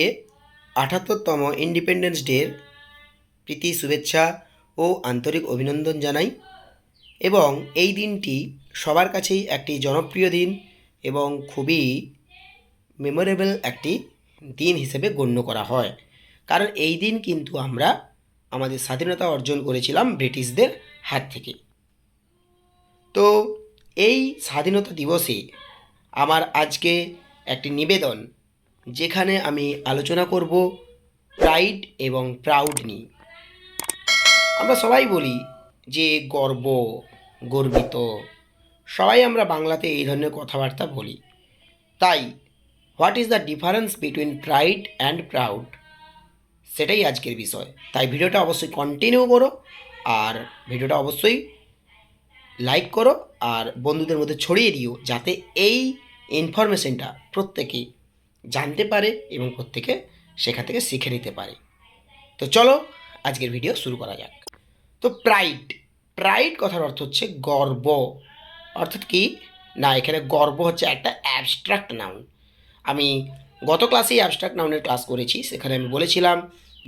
এ ৭৮তম independence ডের প্রীতি শুভেচ্ছা ও আন্তরিক অভিনন্দন জানাই। এবং এই দিনটি সবার কাছেই একটি জনপ্রিয় দিন এবং খুবই মেমোরেবল একটি দিন হিসেবে গণ্য করা হয়। কারণ এই দিন কিন্তু আমরা আমাদের স্বাধীনতা অর্জন করেছিলাম ব্রিটিশদের হাত থেকে। তো এই স্বাধীনতা দিবসে আমার আজকে একটি নিবেদন, যেখানে আমি আলোচনা করব প্রাইড এবং প্রাউড নিয়ে। আমরা সবাই বলি যে গর্বিত, সবাই আমরা বাংলাতে এই ধরনের কথাবার্তা বলি। তাই what is the difference between pride and proud, সেটাই আজকের বিষয়। তাই ভিডিওটা অবশ্যই কন্টিনিউ করো, আর ভিডিওটা অবশ্যই লাইক করো আর বন্ধুদের মধ্যে ছড়িয়ে দিও, যাতে এই ইনফরমেশনটা প্রত্যেকে জানতে পারে এবং প্রত্যেকে সেখান থেকে শিখে নিতে পারে। তো চলো আজকের ভিডিও শুরু করা যাক। তো প্রাইড কথার অর্থ হচ্ছে গর্ব। অর্থাৎ কি না, এখানে গর্ব হচ্ছে একটা অ্যাবস্ট্রাক্ট নাউন। আমি গত ক্লাসেই অ্যাবস্ট্রাক্ট নাউনের ক্লাস করেছি, সেখানে আমি বলেছিলাম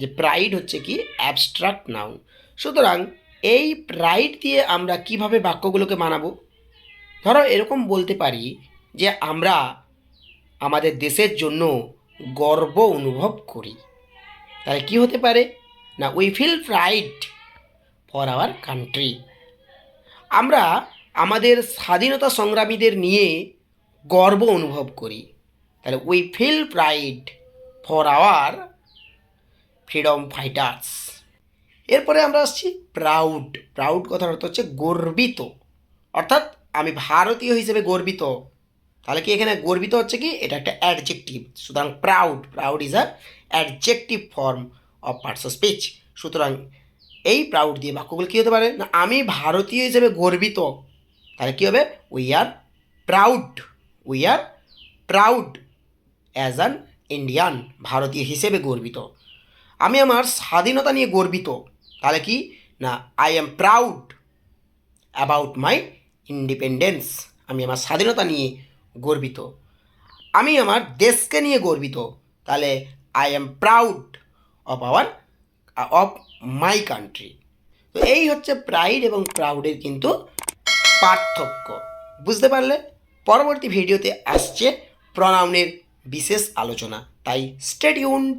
যে প্রাইড হচ্ছে কি অ্যাবস্ট্রাক্ট নাউন। সুতরাং এই প্রাইড দিয়ে আমরা কিভাবে বাক্যগুলোকে বানাবো? ধরো এরকম বলতে পারি যে আমরা আমাদের দেশের জন্য গর্ব অনুভব করি। তাহলে কি হতে পারে না, we feel pride for our country. আমরা আমাদের স্বাধীনতা সংগ্রামীদের নিয়ে গর্ব অনুভব করি। তাহলে we feel pride for our freedom fighters. এরপরে আমরা আসছি প্রাউড কথার অর্থ হচ্ছে গর্বিত। অর্থাৎ আমি ভারতীয় হিসেবে গর্বিত। তাহলে কি এখানে গর্বিত হচ্ছে কি, এটা একটা অ্যাডজেক্টিভ। সুতরাং proud is a adjective form of parts of speech. সুতরাং এই প্রাউড দিয়ে বাক্যগুলো কী হতে পারে না, আমি ভারতীয় হিসেবে গর্বিত। তাহলে কী হবে, we are proud as an Indian, ভারতীয় হিসেবে গর্বিত। আমি আমার স্বাধীনতা নিয়ে গর্বিত। তাহলে কি না, I am proud about my independence, আমি আমার স্বাধীনতা নিয়ে গর্বিত। আমি আমার দেশকে নিয়ে গর্বিত। তাহলে I am proud of my country. তো এই হচ্ছে প্রাইড এবং প্রাউডের কিন্তু পার্থক্য। বুঝতে পারলে? পরবর্তী ভিডিওতে আসছে প্রনাউনের বিশেষ আলোচনা, তাই স্টে টিউনড।